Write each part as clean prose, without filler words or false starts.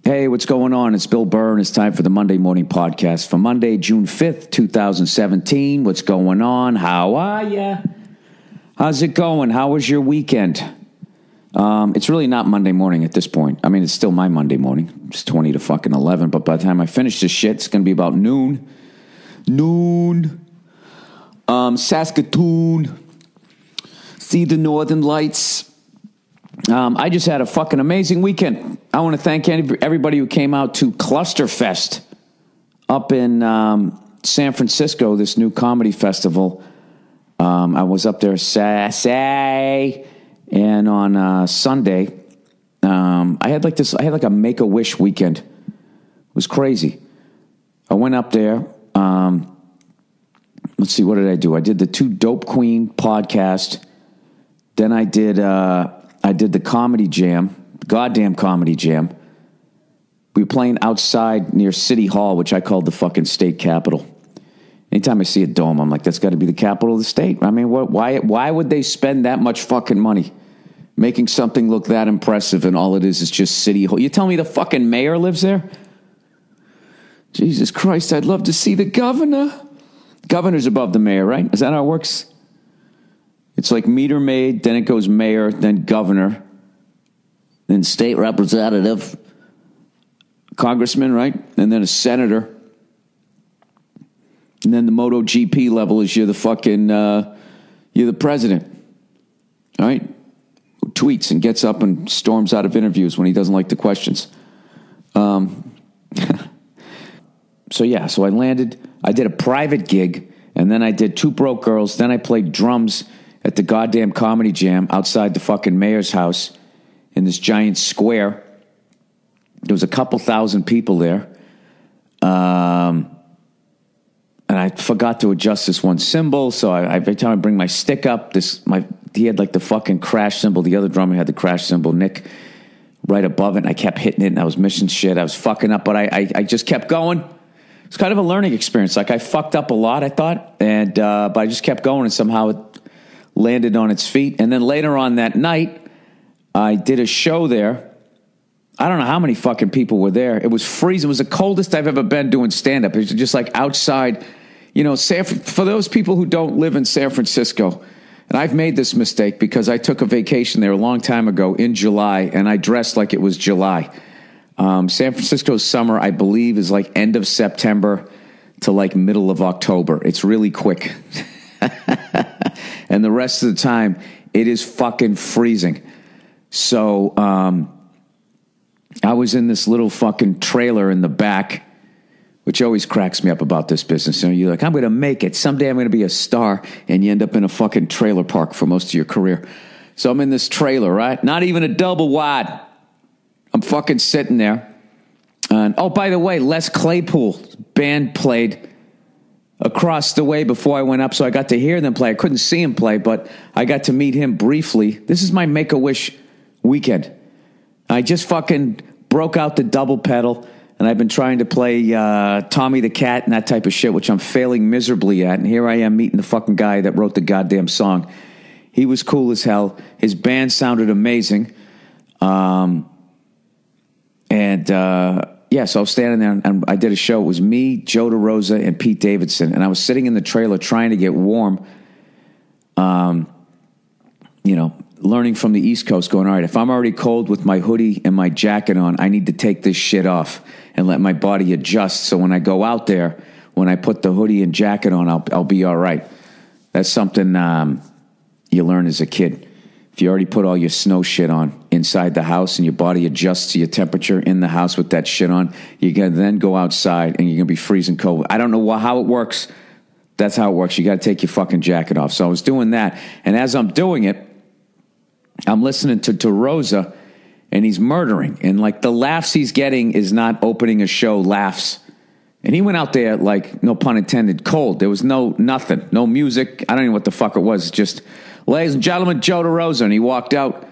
Hey, what's going on? It's Bill Burr, and it's time for the Monday Morning Podcast for Monday, June 5th, 2017. What's going on? How are ya? How's it going? How was your weekend? It's really not Monday morning at this point. I mean, it's still my Monday morning. It's 20 to fucking 11, but by the time I finish this shit, it's going to be about noon. Saskatoon. See the Northern Lights. I just had a fucking amazing weekend. I want to thank everybody who came out to Clusterfest up in San Francisco, this new comedy festival. I was up there Saturday, and on Sunday, I had like a Make-A-Wish weekend. It was crazy. I went up there. Let's see, what did I do? I did the 2 Dope Queen podcast. Then I did the comedy jam, goddamn comedy jam. We were playing outside near City Hall, which I called the fucking state capitol. Anytime I see a dome, I'm like, that's got to be the capital of the state. I mean, why would they spend that much fucking money making something look that impressive, and all it is just City Hall? You tell me the fucking mayor lives there? Jesus Christ, I'd love to see the governor. Governor's above the mayor, right? Is that how it works? It's like meter maid, then it goes mayor, then governor, then state representative, congressman, right? And then a senator. And then the MotoGP level is you're the fucking, you're the president, all right? Who tweets and gets up and storms out of interviews when he doesn't like the questions. So I landed, I did a private gig, and then I did 2 Broke Girls, then I played drums at the goddamn comedy jam outside the fucking mayor's house in this giant square. There was a couple thousand people there. And I forgot to adjust this one cymbal, so every time I bring my stick up, he had like the fucking crash cymbal. The other drummer had the crash cymbal, Nick, right above it, and I kept hitting it, and I was missing shit. I was fucking up, but I just kept going. It's kind of a learning experience. Like, I fucked up a lot, I thought, but I just kept going, and somehow it landed on its feet. And then later on that night, I did a show there. I don't know how many fucking people were there. It was freezing. It was the coldest I've ever been doing stand-up. It was just like outside. You know, for those people who don't live in San Francisco, and I've made this mistake because I took a vacation there a long time ago in July, and I dressed like it was July. San Francisco's summer, I believe, is like end of September to like middle of October. It's really quick. And the rest of the time, it is fucking freezing. So I was in this little fucking trailer in the back, which always cracks me up about this business. You know, you're like, I'm going to make it. Someday I'm going to be a star, and you end up in a fucking trailer park for most of your career. So I'm in this trailer, right? Not even a double wide. I'm fucking sitting there. And, oh, by the way, Les Claypool's band played across the way before I went up, so I got to hear them play. I couldn't see him play, but I got to meet him briefly. This is my Make-A-Wish weekend. I just fucking broke out the double pedal, and I've been trying to play Tommy the Cat and that type of shit, which I'm failing miserably at, and here I am meeting the fucking guy that wrote the goddamn song. He was cool as hell. His band sounded amazing. So I was standing there, and I did a show. It was me, Joe DeRosa, and Pete Davidson, and I was sitting in the trailer trying to get warm, learning from the East Coast, going, all right, if I'm already cold with my hoodie and my jacket on, I need to take this shit off and let my body adjust, so when I go out there, when I put the hoodie and jacket on, I'll be all right. That's something you learn as a kid. If you already put all your snow shit on inside the house and your body adjusts to your temperature in the house with that shit on, you can then go outside and you're going to be freezing cold. I don't know how it works. That's how it works. You got to take your fucking jacket off. So I was doing that. And as I'm doing it, I'm listening to DeRosa, and he's murdering. And like the laughs he's getting is not opening a show laughs. And he went out there, like, no pun intended, cold. There was nothing, no music. I don't know what the fuck it was. Just, ladies and gentlemen, Joe DeRosa. And he walked out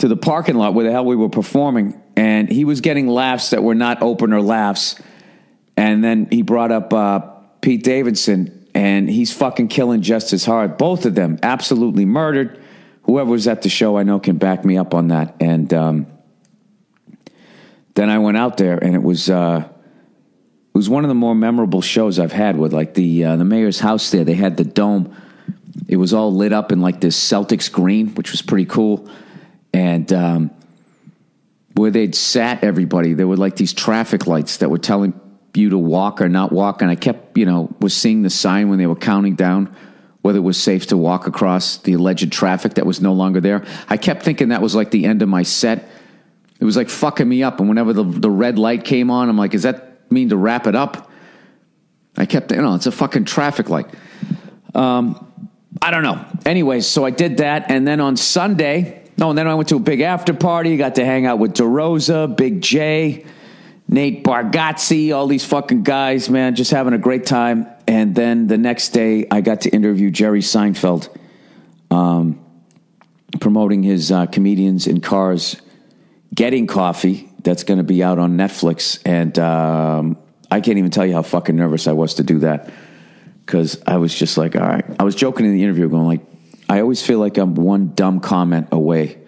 to the parking lot where the hell we were performing, and he was getting laughs that were not opener laughs. And then he brought up Pete Davidson, and he's fucking killing just as hard. Both of them absolutely murdered. Whoever was at the show, I know, can back me up on that. And then I went out there, and it was one of the more memorable shows I've had with like the mayor's house there. They had the dome. It was all lit up in like this Celtics green, which was pretty cool. And where they'd sat everybody, there were like these traffic lights that were telling you to walk or not walk. And I kept, was seeing the sign when they were counting down whether it was safe to walk across the alleged traffic that was no longer there. I kept thinking that was like the end of my set. It was like fucking me up. And whenever the red light came on, I'm like, does that mean to wrap it up? I kept, it's a fucking traffic light. I don't know. Anyway, so I did that. And then on Sunday, and then I went to a big after party, got to hang out with DeRosa, Big J, Nate Bargatze, all these fucking guys, man, just having a great time. And then the next day, I got to interview Jerry Seinfeld, promoting his Comedians in Cars Getting Coffee. That's going to be out on Netflix. And I can't even tell you how fucking nervous I was to do that. Because I was just like, all right. I was joking in the interview going like, I always feel like I'm one dumb comment away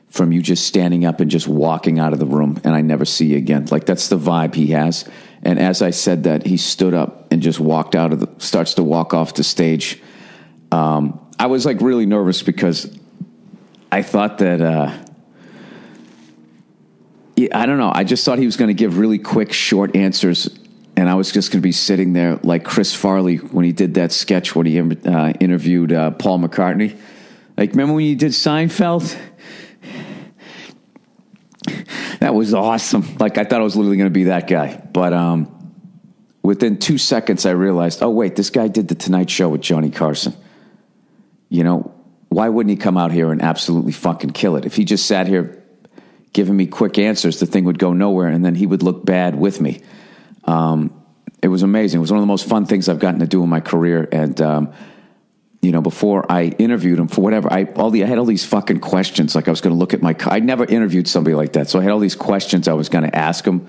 from you just standing up and just walking out of the room and I never see you again. Like that's the vibe he has. And as I said that, he stood up and just walked starts to walk off the stage. I was like really nervous because I thought that, I don't know. I just thought he was going to give really quick, short answers. And I was just going to be sitting there like Chris Farley when he did that sketch when he interviewed Paul McCartney. Like, remember when you did Seinfeld? That was awesome. Like, I thought I was literally going to be that guy. But within 2 seconds, I realized, oh, wait, this guy did The Tonight Show with Johnny Carson. Why wouldn't he come out here and absolutely fucking kill it? If he just sat here giving me quick answers, the thing would go nowhere, and then he would look bad with me. It was amazing. It was one of the most fun things I've gotten to do in my career. And, before I interviewed him for whatever, I had all these fucking questions. Like I was going to look at I never interviewed somebody like that. So I had all these questions I was going to ask him,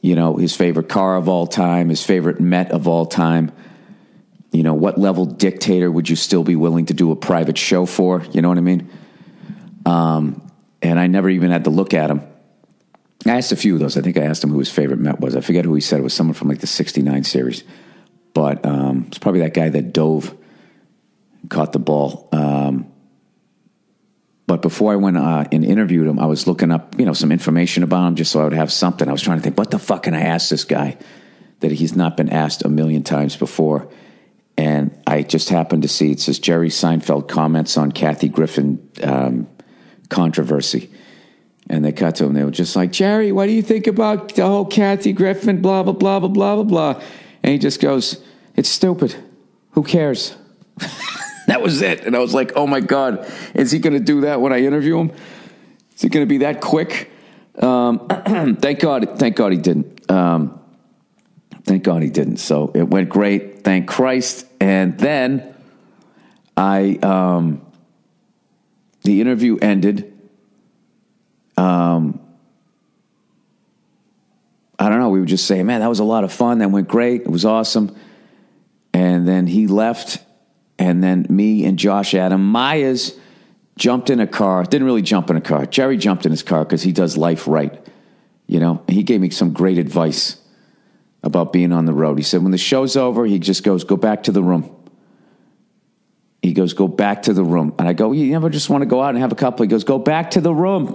his favorite car of all time, his favorite Met of all time. What level dictator would you still be willing to do a private show for? You know what I mean? And I never even had to look at him. I asked a few of those. I think I asked him who his favorite Met was. I forget who he said. It was someone from like the 69 series. But it's probably that guy that dove and caught the ball. But before I went and interviewed him, I was looking up, some information about him just so I would have something. I was trying to think, what the fuck can I ask this guy that he's not been asked a million times before? And I just happened to see, it says Jerry Seinfeld comments on Kathy Griffin controversy. And they cut to him. They were just like, Jerry, what do you think about the whole Kathy Griffin, blah, blah, blah, blah, blah, blah, blah. And he just goes, it's stupid. Who cares? That was it. And I was like, oh, my God. Is he going to do that when I interview him? Is it going to be that quick? Thank God he didn't. Thank God he didn't. So it went great. Thank Christ. And then the interview ended. I don't know. We were just saying, man, that was a lot of fun. That went great. It was awesome. And then he left. And then me and Josh Adam Myers jumped in a car. Didn't really jump in a car. Jerry jumped in his car because he does life right. He gave me some great advice about being on the road. He said, when the show's over, he just goes, go back to the room. He goes, go back to the room. And I go, you never just want to go out and have a couple? He goes, go back to the room.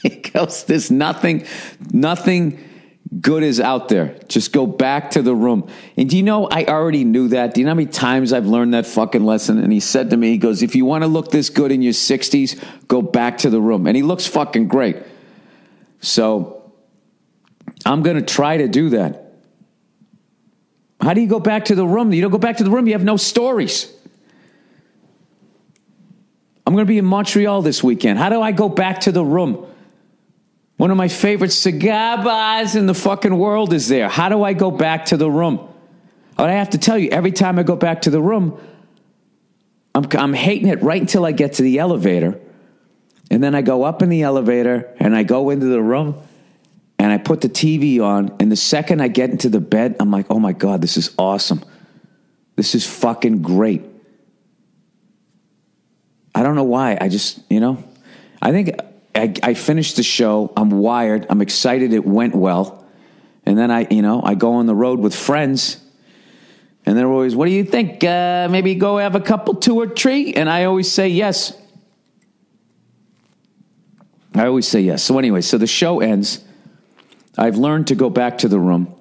He goes, there's nothing good is out there. Just go back to the room. And do you know, I already knew that. Do you know how many times I've learned that fucking lesson? And he said to me, he goes, if you want to look this good in your 60s, go back to the room. And he looks fucking great. So I'm going to try to do that. How do you go back to the room? You don't go back to the room. You have no stories. I'm going to be in Montreal this weekend. How do I go back to the room? One of my favorite cigar bars in the fucking world is there. How do I go back to the room? I have to tell you, every time I go back to the room, I'm hating it right until I get to the elevator. And then I go up in the elevator and I go into the room and I put the TV on. And the second I get into the bed, I'm like, oh my God, this is awesome. This is fucking great. I don't know why. I just, I think I finished the show. I'm wired. I'm excited it went well. And then I go on the road with friends. And they're always, what do you think? Maybe go have a couple, 2 or 3? And I always say yes. So anyway, so the show ends. I've learned to go back to the room.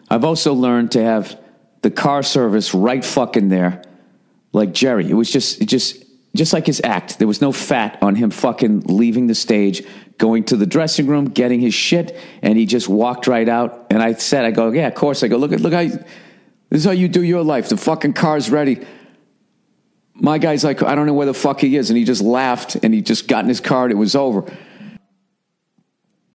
I've also learned to have the car service right fucking there. Like Jerry. It was just like his act. There was no fat on him fucking leaving the stage, going to the dressing room, getting his shit, and he just walked right out. And I go, yeah, of course. I go, look how, this is how you do your life. The fucking car's ready. My guy's like, I don't know where the fuck he is. And he just laughed and he just got in his car and it was over.